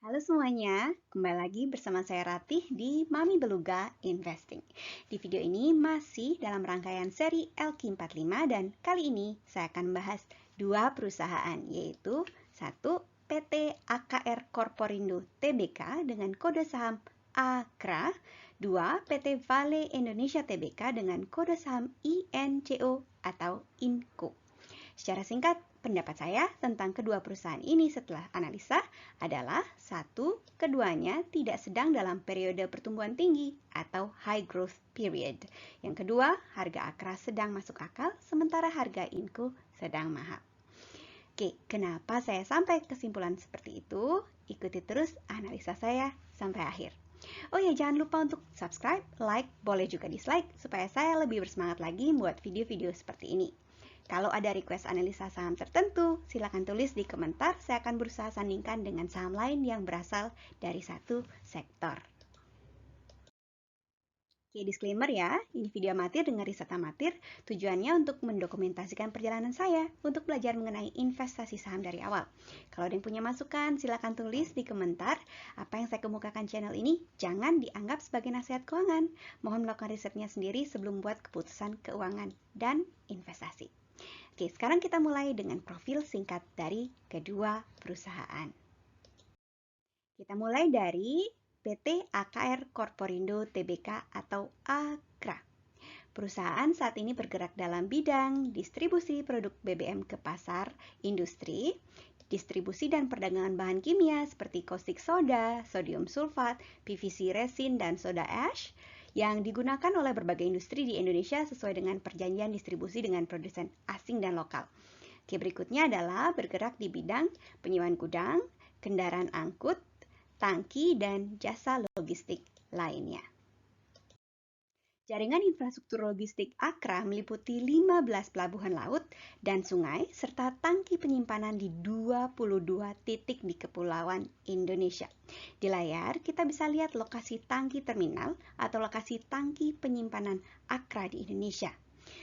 Halo semuanya, kembali lagi bersama saya Ratih di Mami Beluga Investing. Di video ini masih dalam rangkaian seri LQ45 dan kali ini saya akan membahas dua perusahaan, yaitu satu PT AKR Corporindo Tbk dengan kode saham AKRA, dua PT Vale Indonesia Tbk dengan kode saham INCO atau INCO. Secara singkat, pendapat saya tentang kedua perusahaan ini setelah analisa adalah satu, keduanya tidak sedang dalam periode pertumbuhan tinggi atau high growth period. Yang kedua, harga AKRA sedang masuk akal, sementara harga INCO sedang mahal. Oke, kenapa saya sampai kesimpulan seperti itu? Ikuti terus analisa saya sampai akhir. Oh ya, jangan lupa untuk subscribe, like, boleh juga dislike, supaya saya lebih bersemangat lagi buat video-video seperti ini. Kalau ada request analisa saham tertentu, silakan tulis di komentar. Saya akan berusaha sandingkan dengan saham lain yang berasal dari satu sektor. Oke, disclaimer ya, ini video amatir dengan riset amatir. Tujuannya untuk mendokumentasikan perjalanan saya untuk belajar mengenai investasi saham dari awal. Kalau ada yang punya masukan, silakan tulis di komentar. Apa yang saya kemukakan channel ini jangan dianggap sebagai nasihat keuangan. Mohon melakukan risetnya sendiri sebelum buat keputusan keuangan dan investasi. Oke, sekarang kita mulai dengan profil singkat dari kedua perusahaan. Kita mulai dari PT AKR Corporindo Tbk atau AKRA. Perusahaan saat ini bergerak dalam bidang distribusi produk BBM ke pasar industri, distribusi dan perdagangan bahan kimia seperti caustic soda, sodium sulfat, PVC resin, dan soda ash, yang digunakan oleh berbagai industri di Indonesia sesuai dengan perjanjian distribusi dengan produsen asing dan lokal. Oke, berikutnya adalah bergerak di bidang penyewaan gudang, kendaraan angkut, tangki, dan jasa logistik lainnya. Jaringan infrastruktur logistik AKRA meliputi 15 pelabuhan laut dan sungai serta tangki penyimpanan di 22 titik di kepulauan Indonesia. Di layar kita bisa lihat lokasi tangki terminal atau lokasi tangki penyimpanan AKRA di Indonesia.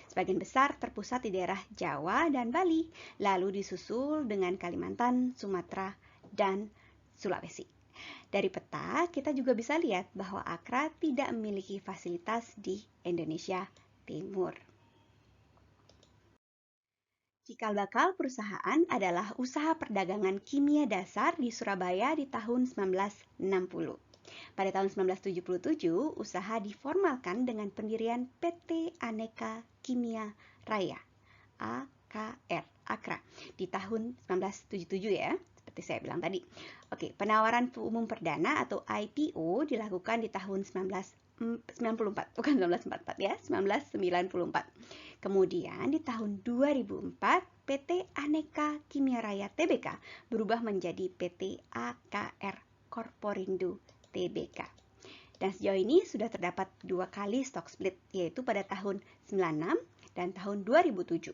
Sebagian besar terpusat di daerah Jawa dan Bali, lalu disusul dengan Kalimantan, Sumatera, dan Sulawesi. Dari peta, kita juga bisa lihat bahwa AKRA tidak memiliki fasilitas di Indonesia Timur. Cikal bakal perusahaan adalah usaha perdagangan kimia dasar di Surabaya di tahun 1960. Pada tahun 1977, usaha diformalkan dengan pendirian PT Aneka Kimia Raya AKRA di tahun 1977 ya, seperti saya bilang tadi. Oke, penawaran umum perdana atau IPO dilakukan di tahun 1994, bukan 1944 ya, 1994. Kemudian di tahun 2004, PT Aneka Kimia Raya Tbk berubah menjadi PT AKR Corporindo Tbk. Dan sejauh ini sudah terdapat 2 kali stock split, yaitu pada tahun 96 dan tahun 2007.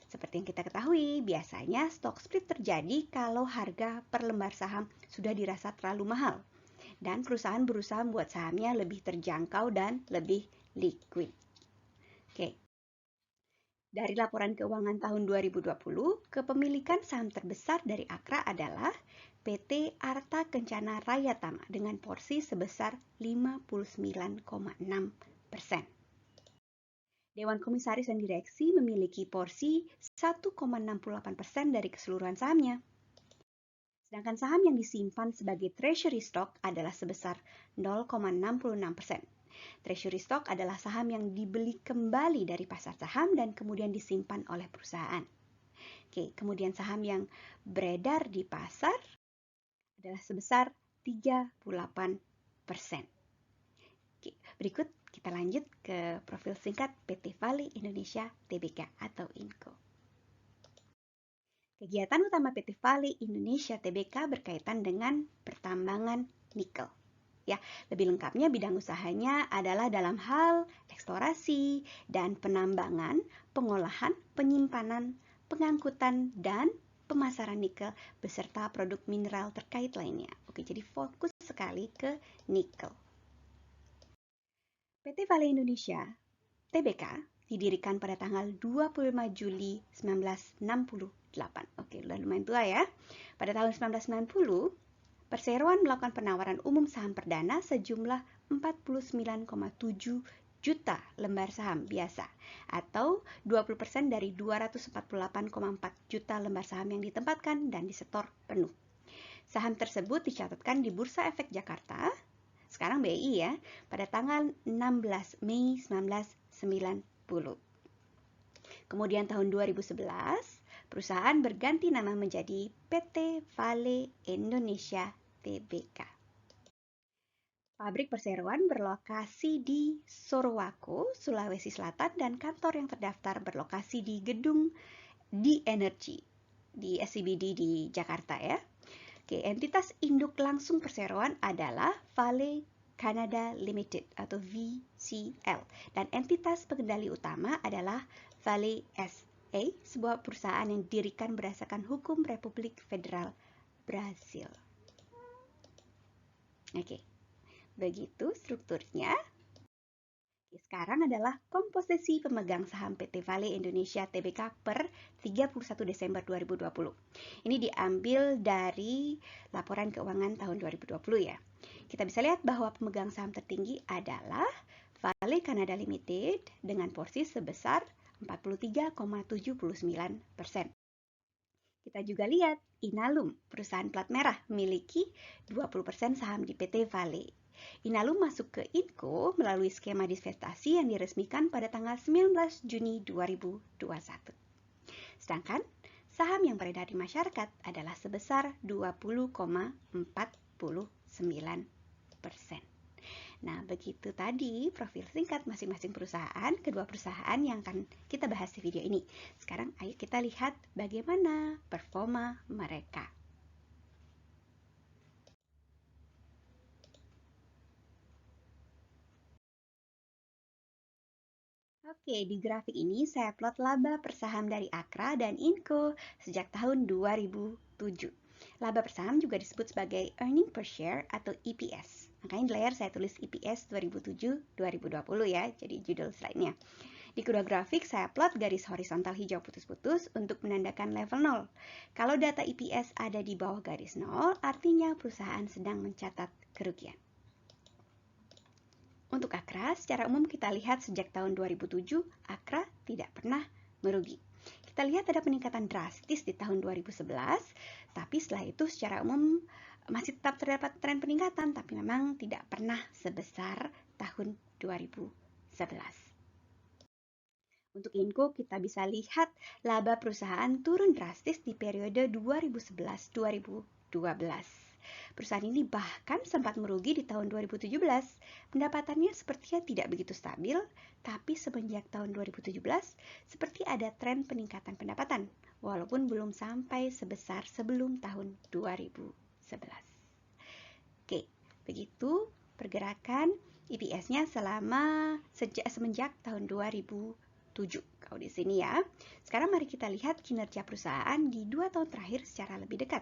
Seperti yang kita ketahui, biasanya stock split terjadi kalau harga per lembar saham sudah dirasa terlalu mahal dan perusahaan berusaha membuat sahamnya lebih terjangkau dan lebih liquid. Oke. Dari laporan keuangan tahun 2020, kepemilikan saham terbesar dari AKRA adalah PT Arta Kencana Raya Tama dengan porsi sebesar 59,6%. Dewan Komisaris dan Direksi memiliki porsi 1,68% dari keseluruhan sahamnya. Sedangkan saham yang disimpan sebagai treasury stock adalah sebesar 0,66%. Treasury stock adalah saham yang dibeli kembali dari pasar saham dan kemudian disimpan oleh perusahaan. Oke, kemudian saham yang beredar di pasar adalah sebesar 38%. Oke, berikut kita lanjut ke profil singkat PT Vale Indonesia Tbk atau INCO. Kegiatan utama PT Vale Indonesia Tbk berkaitan dengan pertambangan nikel. Ya, lebih lengkapnya bidang usahanya adalah dalam hal eksplorasi dan penambangan, pengolahan, penyimpanan, pengangkutan, dan pemasaran nikel beserta produk mineral terkait lainnya. Oke, jadi fokus sekali ke nikel. PT Vale Indonesia Tbk didirikan pada tanggal 25 Juli 1968. Oke, udah lumayan tua ya. Pada tahun 1990, Perseroan melakukan penawaran umum saham perdana sejumlah 49,7 juta lembar saham biasa atau 20% dari 248,4 juta lembar saham yang ditempatkan dan disetor penuh. Saham tersebut dicatatkan di Bursa Efek Jakarta, sekarang BI ya, pada tanggal 16 Mei 1990. Kemudian tahun 2011, perusahaan berganti nama menjadi PT Vale Indonesia Tbk. Pabrik perseroan berlokasi di Sorowako, Sulawesi Selatan, dan kantor yang terdaftar berlokasi di gedung di Energy di SCBD di Jakarta ya. Oke, entitas induk langsung perseroan adalah Vale Canada Limited atau VCL, dan entitas pengendali utama adalah Vale SA, sebuah perusahaan yang didirikan berdasarkan hukum Republik Federal Brasil. Oke. Begitu strukturnya. Sekarang adalah komposisi pemegang saham PT Vale Indonesia Tbk per 31 Desember 2020. Ini diambil dari laporan keuangan tahun 2020 ya. Kita bisa lihat bahwa pemegang saham tertinggi adalah Vale Canada Limited dengan porsi sebesar 43,79%. Kita juga lihat Inalum, perusahaan plat merah, memiliki 20% saham di PT Vale. Inalum masuk ke Inco melalui skema divestasi yang diresmikan pada tanggal 19 Juni 2021. Sedangkan saham yang beredar di masyarakat adalah sebesar 20,49%. Nah, begitu tadi profil singkat masing-masing perusahaan, kedua perusahaan yang akan kita bahas di video ini. Sekarang ayo kita lihat bagaimana performa mereka. Oke, di grafik ini saya plot laba per saham dari Akra dan Inco sejak tahun 2007. Laba per saham juga disebut sebagai earning per share atau EPS. Makanya di layar saya tulis EPS 2007-2020 ya, jadi judul slide-nya. Di kedua grafik saya plot garis horizontal hijau putus-putus untuk menandakan level 0. Kalau data EPS ada di bawah garis 0, artinya perusahaan sedang mencatat kerugian. Untuk Akra, secara umum kita lihat sejak tahun 2007, Akra tidak pernah merugi. Kita lihat ada peningkatan drastis di tahun 2011, tapi setelah itu secara umum masih tetap terdapat tren peningkatan, tapi memang tidak pernah sebesar tahun 2011. Untuk Inco, kita bisa lihat laba perusahaan turun drastis di periode 2011-2012. Perusahaan ini bahkan sempat merugi di tahun 2017. Pendapatannya sepertinya tidak begitu stabil, tapi semenjak tahun 2017 seperti ada tren peningkatan pendapatan, walaupun belum sampai sebesar sebelum tahun 2011. Oke, begitu pergerakan EPS-nya semenjak tahun 2007. Kalau di sini ya. Sekarang mari kita lihat kinerja perusahaan di 2 tahun terakhir secara lebih dekat.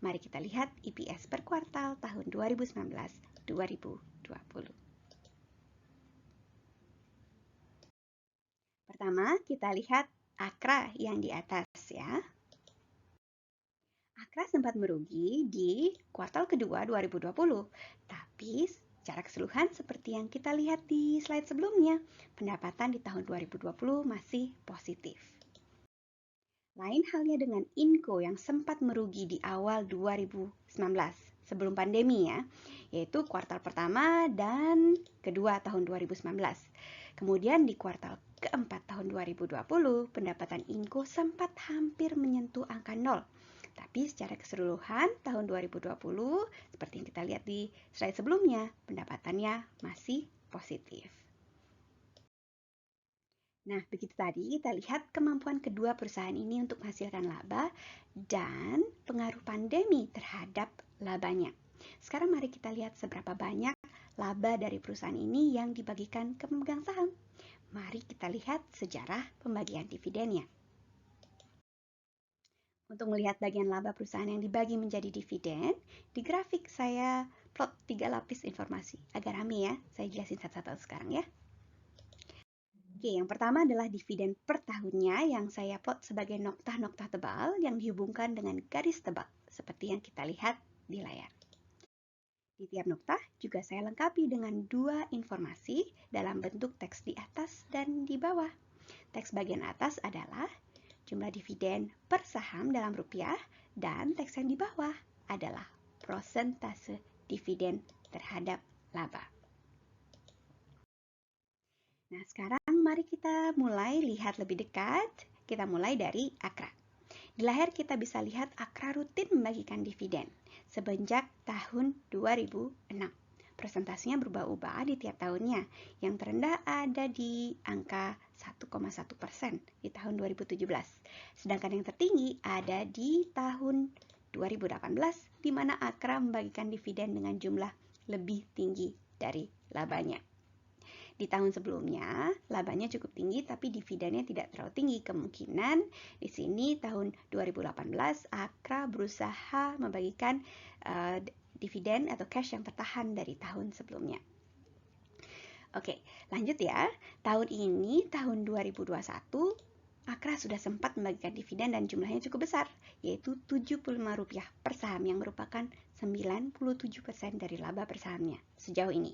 Mari kita lihat EPS per kuartal tahun 2019-2020. Pertama, kita lihat Akra yang di atas ya. Akra sempat merugi di kuartal kedua 2020, tapi secara keseluruhan seperti yang kita lihat di slide sebelumnya, pendapatan di tahun 2020 masih positif. Lain halnya dengan Inco yang sempat merugi di awal 2019, sebelum pandemi ya, yaitu kuartal pertama dan kedua tahun 2019. Kemudian di kuartal keempat tahun 2020, pendapatan Inco sempat hampir menyentuh angka 0. Tapi secara keseluruhan tahun 2020, seperti yang kita lihat di slide sebelumnya, pendapatannya masih positif. Nah, begitu tadi kita lihat kemampuan kedua perusahaan ini untuk menghasilkan laba dan pengaruh pandemi terhadap labanya. Sekarang mari kita lihat seberapa banyak laba dari perusahaan ini yang dibagikan ke pemegang saham. Mari kita lihat sejarah pembagian dividennya. Untuk melihat bagian laba perusahaan yang dibagi menjadi dividen, di grafik saya plot 3 lapis informasi. Agak rame ya, saya jelasin satu-satu sekarang ya. Oke, yang pertama adalah dividen per tahunnya yang saya plot sebagai noktah-noktah tebal yang dihubungkan dengan garis tebal, seperti yang kita lihat di layar. Di tiap nokta juga saya lengkapi dengan dua informasi dalam bentuk teks di atas dan di bawah. Teks bagian atas adalah jumlah dividen per saham dalam rupiah, dan teks yang di bawah adalah prosentase dividen terhadap laba. Nah, sekarang mari kita mulai lihat lebih dekat. Kita mulai dari AKRA. Di layar kita bisa lihat AKRA rutin membagikan dividen semenjak tahun 2006. Presentasinya berubah-ubah di tiap tahunnya. Yang terendah ada di angka 1,1% di tahun 2017. Sedangkan yang tertinggi ada di tahun 2018, di mana AKRA membagikan dividen dengan jumlah lebih tinggi dari labanya. Di tahun sebelumnya, labanya cukup tinggi tapi dividennya tidak terlalu tinggi. Kemungkinan di sini tahun 2018 AKRA berusaha membagikan dividen atau cash yang tertahan dari tahun sebelumnya. Oke, lanjut ya. Tahun ini, tahun 2021, AKRA sudah sempat membagikan dividen dan jumlahnya cukup besar, yaitu Rp75 per saham yang merupakan 97% dari laba per sahamnya sejauh ini.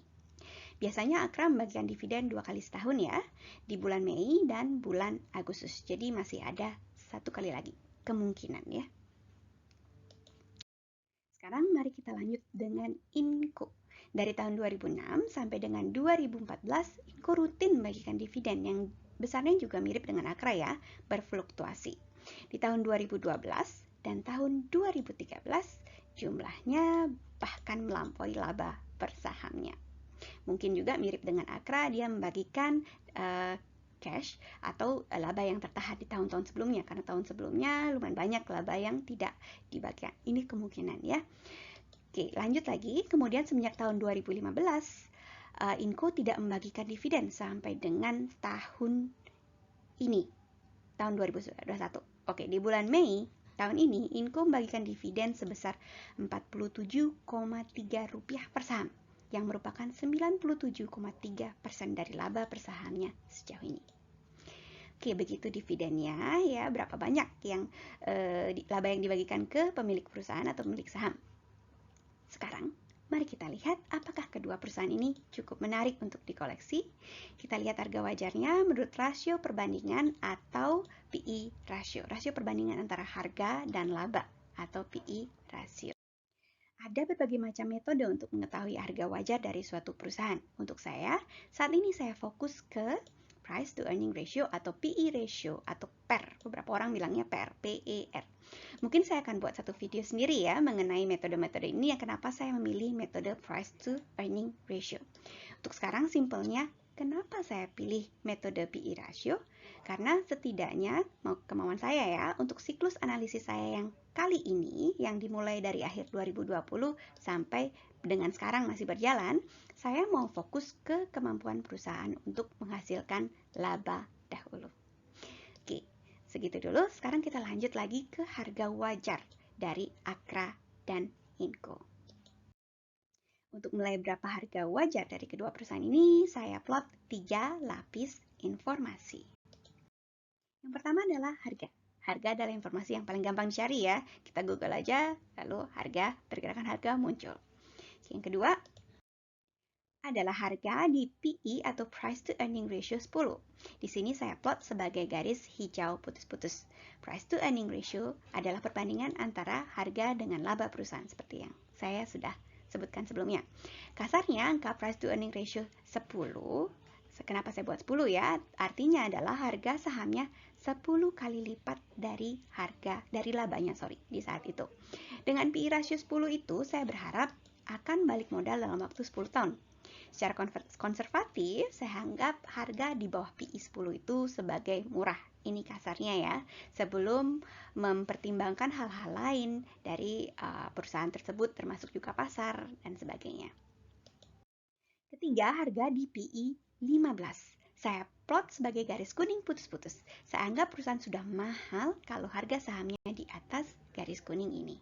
Biasanya AKRA membagikan dividen 2 kali setahun ya, di bulan Mei dan bulan Agustus. Jadi masih ada 1 kali lagi kemungkinan ya. Sekarang mari kita lanjut dengan INCO. Dari tahun 2006 sampai dengan 2014, INCO rutin membagikan dividen yang besarnya juga mirip dengan AKRA ya, berfluktuasi. Di tahun 2012 dan tahun 2013, jumlahnya bahkan melampaui laba per sahamnya. Mungkin juga mirip dengan AKRA, dia membagikan cash atau laba yang tertahan di tahun-tahun sebelumnya, karena tahun sebelumnya lumayan banyak laba yang tidak dibagikan. Ini kemungkinan ya. Oke, lanjut lagi. Kemudian semenjak tahun 2015, INCO tidak membagikan dividen sampai dengan tahun ini, tahun 2021. Oke, di bulan Mei tahun ini, INCO membagikan dividen sebesar Rp47,3 per saham, yang merupakan 97,3% dari laba per sahamnya sejauh ini. Oke, begitu dividennya ya, berapa banyak yang laba yang dibagikan ke pemilik perusahaan atau pemilik saham. Sekarang, mari kita lihat apakah kedua perusahaan ini cukup menarik untuk dikoleksi. Kita lihat harga wajarnya menurut rasio perbandingan atau PE ratio. Rasio perbandingan antara harga dan laba atau PE ratio. Ada berbagai macam metode untuk mengetahui harga wajar dari suatu perusahaan. Untuk saya, saat ini saya fokus ke price to earning ratio atau PE ratio atau PER. Beberapa orang bilangnya PER, P-E-R. Mungkin saya akan buat satu video sendiri ya mengenai metode-metode ini, yang kenapa saya memilih metode price to earning ratio. Untuk sekarang simpelnya, kenapa saya pilih metode PE ratio? Karena setidaknya kemauan saya ya, untuk siklus analisis saya yang kali ini, yang dimulai dari akhir 2020 sampai dengan sekarang masih berjalan, saya mau fokus ke kemampuan perusahaan untuk menghasilkan laba dahulu. Oke, segitu dulu. Sekarang kita lanjut lagi ke harga wajar dari AKRA dan INCO. Untuk mulai berapa harga wajar dari kedua perusahaan ini, saya plot 3 lapis informasi. Yang pertama adalah harga. Harga adalah informasi yang paling gampang dicari ya. Kita Google aja, lalu harga, pergerakan harga muncul. Yang kedua adalah harga di PE atau Price to Earning Ratio 10. Di sini saya plot sebagai garis hijau putus-putus. Price to Earning Ratio adalah perbandingan antara harga dengan laba perusahaan seperti yang saya sudah sebutkan sebelumnya. Kasarnya angka Price to Earning Ratio 10. Kenapa saya buat 10 ya? Artinya adalah harga sahamnya 10 kali lipat dari labanya di saat itu. Dengan PE ratio 10 itu saya berharap akan balik modal dalam waktu 10 tahun. Secara konservatif, saya anggap harga di bawah PE 10 itu sebagai murah. Ini kasarnya ya, sebelum mempertimbangkan hal-hal lain dari perusahaan tersebut, termasuk juga pasar dan sebagainya. Ketiga, harga di PE 15. Saya plot sebagai garis kuning putus-putus. Saya anggap perusahaan sudah mahal kalau harga sahamnya di atas garis kuning ini.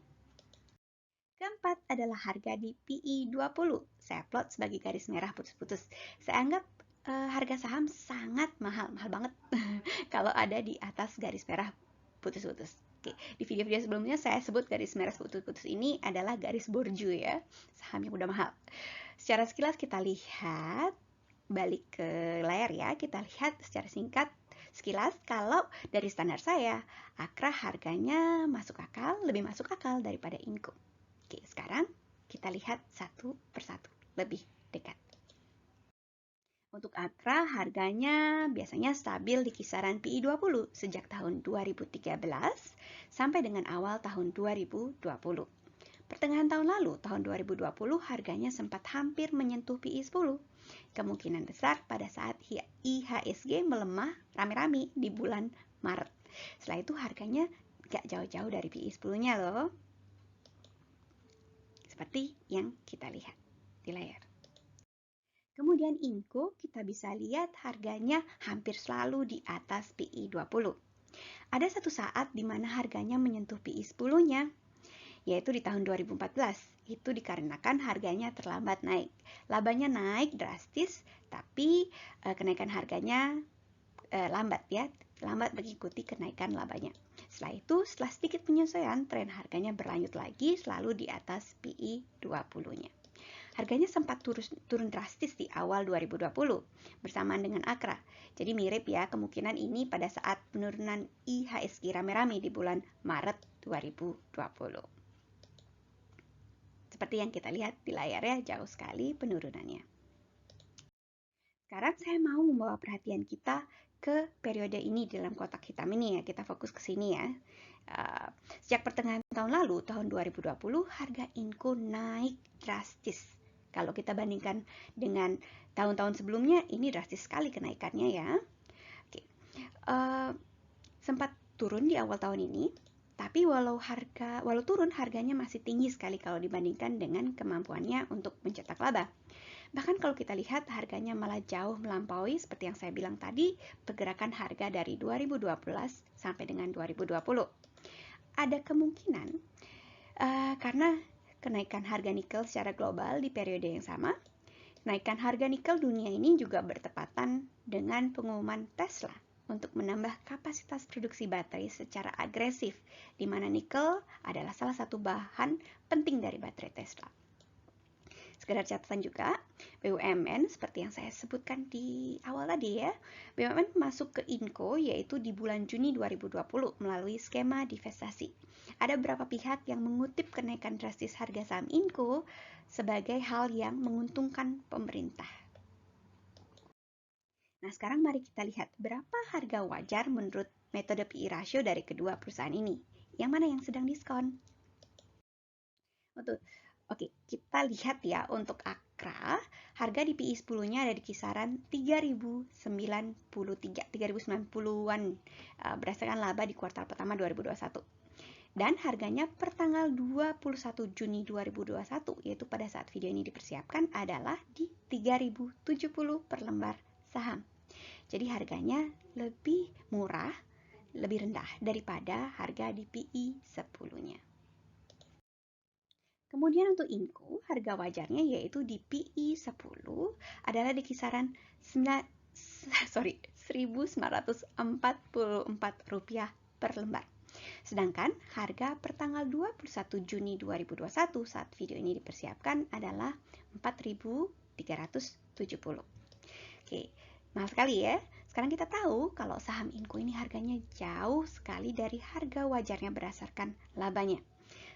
Keempat adalah harga di PE 20. Saya plot sebagai garis merah putus-putus. Saya anggap harga saham sangat mahal banget kalau ada di atas garis merah putus-putus. Oke, di video-video sebelumnya saya sebut garis merah putus-putus ini adalah garis borju ya, saham yang udah mahal. Secara sekilas kita lihat, balik ke layar ya, kita lihat secara singkat sekilas kalau dari standar saya, Akra harganya masuk akal, lebih masuk akal daripada Inco. Oke, sekarang kita lihat satu persatu, lebih dekat. Untuk Akra, harganya biasanya stabil di kisaran PI 20 sejak tahun 2013 sampai dengan awal tahun 2020. Pertengahan tahun lalu, tahun 2020, harganya sempat hampir menyentuh PI 10. Kemungkinan besar pada saat IHSG melemah rame-rame di bulan Maret. Setelah itu harganya gak jauh-jauh dari PI 10-nya loh. Seperti yang kita lihat di layar. Kemudian Inco kita bisa lihat harganya hampir selalu di atas PI 20. Ada satu saat di mana harganya menyentuh PI 10-nya, yaitu di tahun 2014. Itu dikarenakan harganya terlambat naik. Labanya naik drastis, tapi kenaikan harganya lambat ya, lambat mengikuti kenaikan labanya. Setelah itu, setelah sedikit penyesuaian, tren harganya berlanjut lagi selalu di atas PI 20-nya. Harganya sempat turun drastis di awal 2020 bersamaan dengan Akra. Jadi mirip ya kemungkinan ini pada saat penurunan IHSG rame-rame di bulan Maret 2020. Seperti yang kita lihat di layar ya, jauh sekali penurunannya. Sekarang saya mau membawa perhatian kita ke periode ini dalam kotak hitam ini ya, kita fokus ke sini ya. Sejak pertengahan tahun lalu, tahun 2020, harga Inco naik drastis. Kalau kita bandingkan dengan tahun-tahun sebelumnya, ini drastis sekali kenaikannya ya. Oke. Sempat turun di awal tahun ini, tapi walau turun, harganya masih tinggi sekali kalau dibandingkan dengan kemampuannya untuk mencetak laba. Bahkan kalau kita lihat harganya malah jauh melampaui seperti yang saya bilang tadi, pergerakan harga dari 2012 sampai dengan 2020. Ada kemungkinan karena kenaikan harga nikel secara global di periode yang sama, kenaikan harga nikel dunia ini juga bertepatan dengan pengumuman Tesla untuk menambah kapasitas produksi baterai secara agresif, di mana nikel adalah salah satu bahan penting dari baterai Tesla. Sekedar catatan juga, BUMN seperti yang saya sebutkan di awal tadi ya, BUMN masuk ke Inco yaitu di bulan Juni 2020 melalui skema divestasi. Ada beberapa pihak yang mengutip kenaikan drastis harga saham Inco sebagai hal yang menguntungkan pemerintah. Nah, sekarang mari kita lihat berapa harga wajar menurut metode PI ratio dari kedua perusahaan ini. Yang mana yang sedang diskon? Oke, kita lihat ya untuk Akra, harga di PI 10-nya ada di kisaran 3.090-an berdasarkan laba di kuartal pertama 2021. Dan harganya per tanggal 21 Juni 2021, yaitu pada saat video ini dipersiapkan, adalah di 3.070 per lembar saham. Jadi harganya lebih murah, lebih rendah daripada harga di PI 10-nya. Kemudian untuk Inco, harga wajarnya yaitu di PI 10 adalah di kisaran Rp1.944 per lembar. Sedangkan harga per tanggal 21 Juni 2021 saat video ini dipersiapkan adalah Rp4.370. Oke, mahal sekali ya. Sekarang kita tahu kalau saham Inco ini harganya jauh sekali dari harga wajarnya berdasarkan labanya.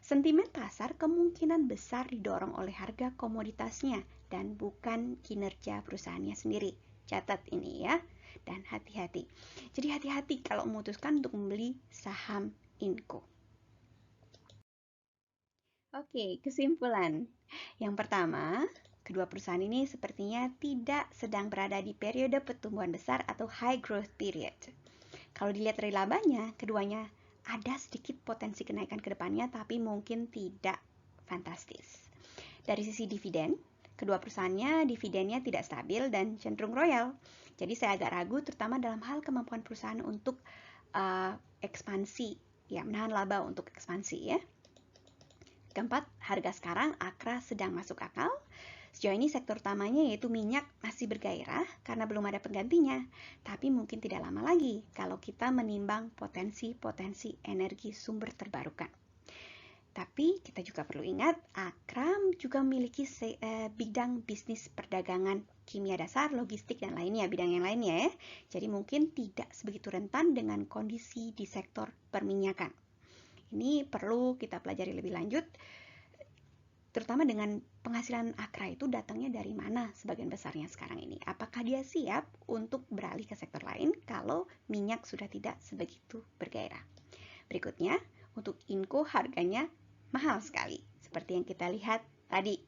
Sentimen pasar kemungkinan besar didorong oleh harga komoditasnya dan bukan kinerja perusahaannya sendiri. Catat ini ya, dan hati-hati. Jadi hati-hati kalau memutuskan untuk membeli saham Inco. Oke, kesimpulan. Yang pertama, kedua perusahaan ini sepertinya tidak sedang berada di periode pertumbuhan besar atau high growth period. Kalau dilihat dari labanya, keduanya ada sedikit potensi kenaikan ke depannya, tapi mungkin tidak fantastis. Dari sisi dividen, kedua perusahaannya dividennya tidak stabil dan cenderung royal. Jadi saya agak ragu terutama dalam hal kemampuan perusahaan untuk ekspansi, ya menahan laba untuk ekspansi ya. Keempat, harga sekarang Akra sedang masuk akal. Sejauh ini sektor utamanya yaitu minyak masih bergairah karena belum ada penggantinya, tapi mungkin tidak lama lagi kalau kita menimbang potensi-potensi energi sumber terbarukan. Tapi kita juga perlu ingat, Akram juga memiliki bidang bisnis perdagangan, kimia dasar, logistik, dan lainnya, bidang yang lainnya ya. Jadi mungkin tidak sebegitu rentan dengan kondisi di sektor perminyakan. Ini perlu kita pelajari lebih lanjut, terutama dengan penghasilan Akra itu datangnya dari mana sebagian besarnya sekarang ini. Apakah dia siap untuk beralih ke sektor lain kalau minyak sudah tidak sebegitu bergairah? Berikutnya, untuk Inco harganya mahal sekali, seperti yang kita lihat tadi.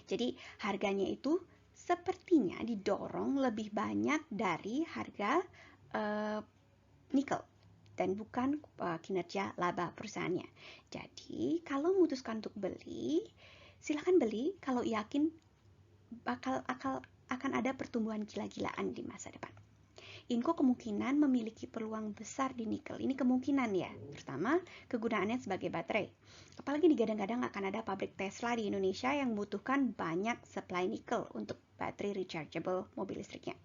Jadi harganya itu sepertinya didorong lebih banyak dari harga nikel dan bukan kinerja laba perusahaannya. Jadi kalau memutuskan untuk beli, silakan beli kalau yakin akan ada pertumbuhan gila-gilaan di masa depan. Inco kemungkinan memiliki peluang besar di nikel. Ini kemungkinan ya, terutama kegunaannya sebagai baterai. Apalagi digadang-gadang akan ada pabrik Tesla di Indonesia yang membutuhkan banyak supply nikel untuk baterai rechargeable mobil listriknya.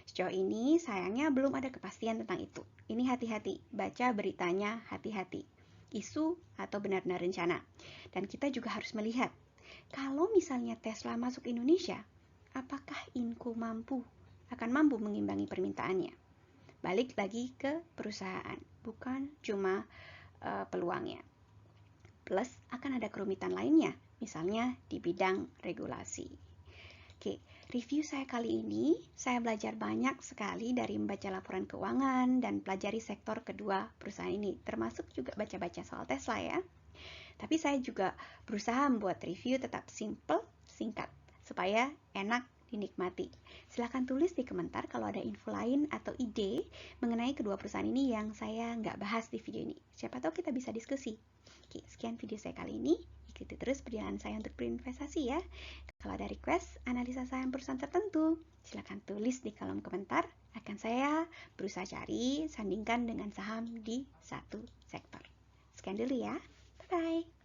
Sejauh ini sayangnya belum ada kepastian tentang itu. Ini hati-hati, baca beritanya hati-hati. Isu atau benar-benar rencana. Dan kita juga harus melihat, kalau misalnya Tesla masuk Indonesia, apakah Inco akan mampu mengimbangi permintaannya? Balik lagi ke perusahaan, bukan cuma peluangnya. Plus akan ada kerumitan lainnya, misalnya di bidang regulasi. Oke, review saya kali ini, saya belajar banyak sekali dari membaca laporan keuangan dan pelajari sektor kedua perusahaan ini, termasuk juga baca-baca soal Tesla ya. Tapi saya juga berusaha membuat review tetap simple, singkat, supaya enak dinikmati. Silahkan tulis di komentar kalau ada info lain atau ide mengenai kedua perusahaan ini yang saya nggak bahas di video ini. Siapa tahu kita bisa diskusi. Oke, sekian video saya kali ini. Ikuti terus perjalanan saya untuk berinvestasi ya. Kalau ada request, analisa saham perusahaan tertentu, silahkan tulis di kolom komentar. Akan saya berusaha cari, sandingkan dengan saham di satu sektor. Sekian dulu ya. Bye-bye.